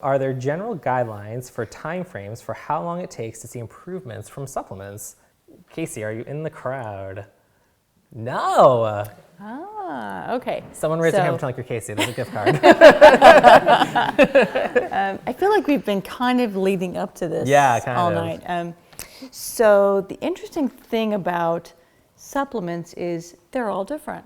Are there general guidelines for timeframes for how long it takes to see improvements from supplements? Casey, are you in the crowd? No. Okay. Someone raise their hand and pretend like you're Casey. There's a gift card. I feel like we've been kind of leading up to this all night. So the interesting thing about supplements is they're all different.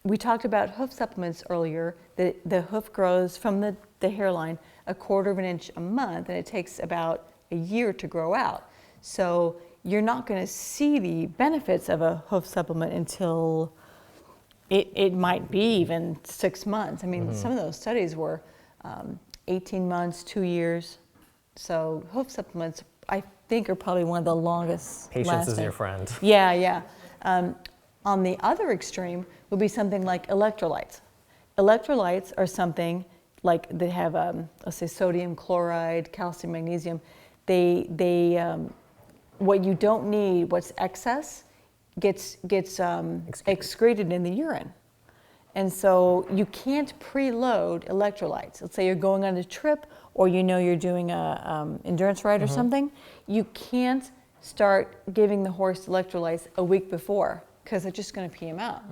We talked about hoof supplements earlier. The hoof grows from the hairline 1/4 of an inch a month, and it takes about a year to grow out. So you're not going to see the benefits of a hoof supplement until it might be even 6 months. I mean, some of those studies were 18 months, 2 years. So hoof supplements, I think, are probably one of the longest Patience lasting. is your friend. Yeah. On the other extreme would be something like electrolytes. Electrolytes are something like they have, let's say, sodium chloride, calcium, magnesium. What you don't need, what's excess, gets excreted in the urine. And so you can't preload electrolytes. Let's say you're going on a trip, or you're doing a endurance ride or something. You can't start giving the horse electrolytes a week before, because they're just going to pee them out.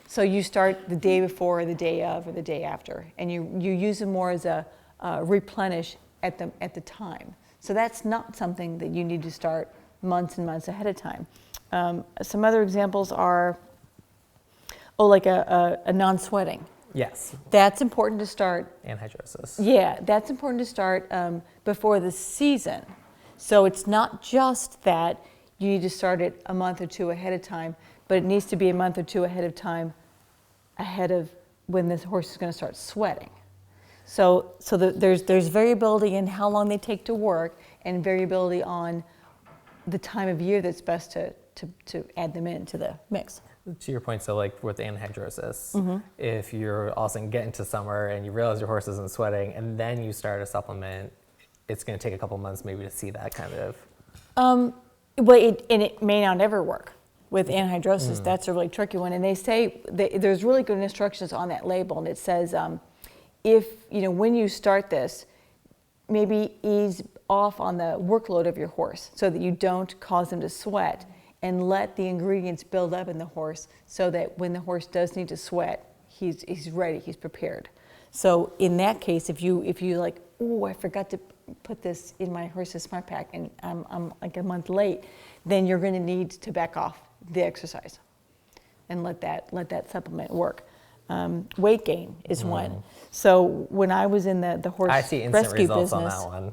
So you start the day before, or the day of, or the day after, and you use them more as a replenish at the time. So that's not something that you need to start months and months ahead of time. Some other examples are, like a non-sweating. Yes. That's important to start. Anhidrosis. Yeah, that's important to start before the season. So it's not just that you need to start it a month or two ahead of time, but it needs to be a month or two ahead of time, ahead of when this horse is going to start sweating. So there's variability in how long they take to work, and variability on the time of year that's best to add them into the mix. To your point, so like with anhidrosis, if you're all of a sudden get into summer and you realize your horse isn't sweating, and then you start a supplement, it's going to take a couple months maybe to see that kind of. It may not ever work with anhidrosis. That's a really tricky one. And they say there's really good instructions on that label, and it says when you start this, maybe ease off on the workload of your horse so that you don't cause them to sweat, and let the ingredients build up in the horse so that when the horse does need to sweat, he's ready, he's prepared. So in that case, if you like, I forgot to put this in my horse's SmartPak and I'm like a month late, then you're going to need to back off the exercise and let that supplement work. Weight gain is one. So when I was in the horse I see instant rescue results business, on that one.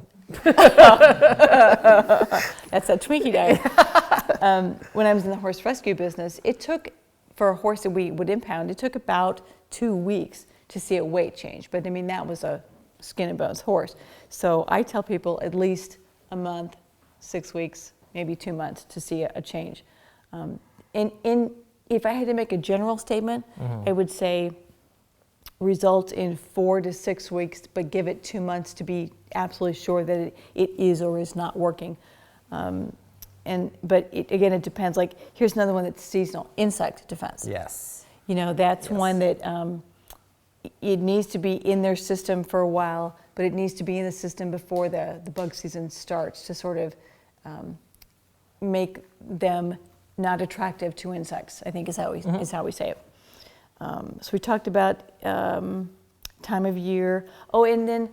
That's that Twinkie diet. When I was in the horse rescue business, it took, for a horse that we would impound, it took about 2 weeks to see a weight change. But I mean, that was a skin and bones horse. So I tell people at least a month, 6 weeks, maybe 2 months to see a change. If I had to make a general statement, I would say result in 4 to 6 weeks, but give it 2 months to be absolutely sure that it is or is not working. But again, it depends. Like, here's another one that's seasonal: insect defense. Yes. That's one that it needs to be in their system for a while, but it needs to be in the system before the bug season starts to sort of make them not attractive to insects, I think is how we say it. So we talked about time of year. Oh, and then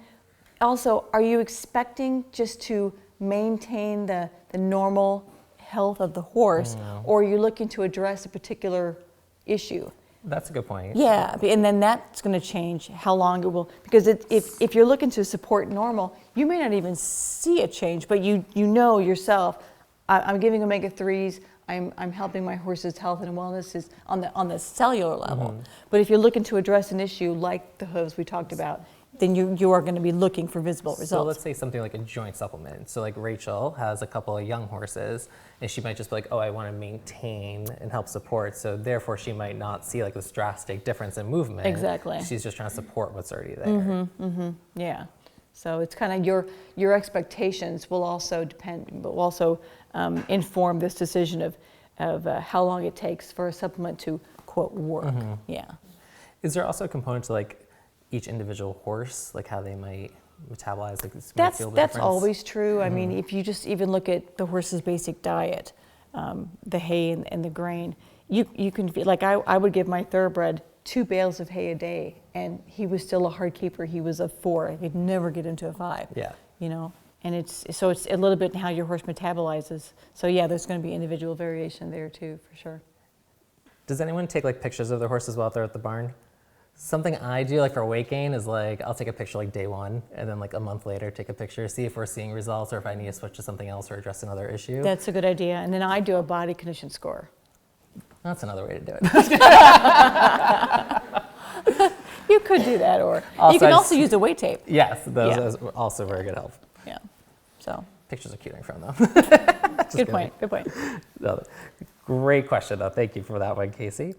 also, are you expecting just to maintain the normal health of the horse, or are you looking to address a particular issue? That's a good point. Yeah, and then that's going to change how long it will, because if you're looking to support normal, you may not even see a change, but you know yourself, I'm giving omega-3s, I'm helping my horse's health and wellness is on the cellular level. But if you're looking to address an issue like the hooves we talked about, then you are going to be looking for visible results. So let's say something like a joint supplement. So like Rachel has a couple of young horses, and she might just be like, I want to maintain and help support. So therefore, she might not see like this drastic difference in movement. Exactly. She's just trying to support what's already there. Yeah. So it's kind of your expectations will also inform this decision of how long it takes for a supplement to, quote, work. Yeah. Is there also a component to like, each individual horse, like how they might metabolize, like this might That's feel the that's difference? always true. I mean, if you just even look at the horse's basic diet, the hay and the grain, you can feel like I would give my thoroughbred 2 bales of hay a day, and he was still a hard keeper. He was a 4. I could never get into a 5. Yeah. You know, and it's a little bit in how your horse metabolizes. So yeah, there's going to be individual variation there too, for sure. Does anyone take like pictures of their horses while they're at the barn? Something I do like for weight gain is like I'll take a picture like day 1 and then like a month later take a picture, see if we're seeing results or if I need to switch to something else or address another issue. That's a good idea. And then I do a body condition score. That's another way to do it. You could do that, or Also, you can I also just- use a weight tape. Yes, those Yeah. are also very good help. Yeah. So Pictures are cute from them. good point. Good point. No, great question though. Thank you for that one, Casey.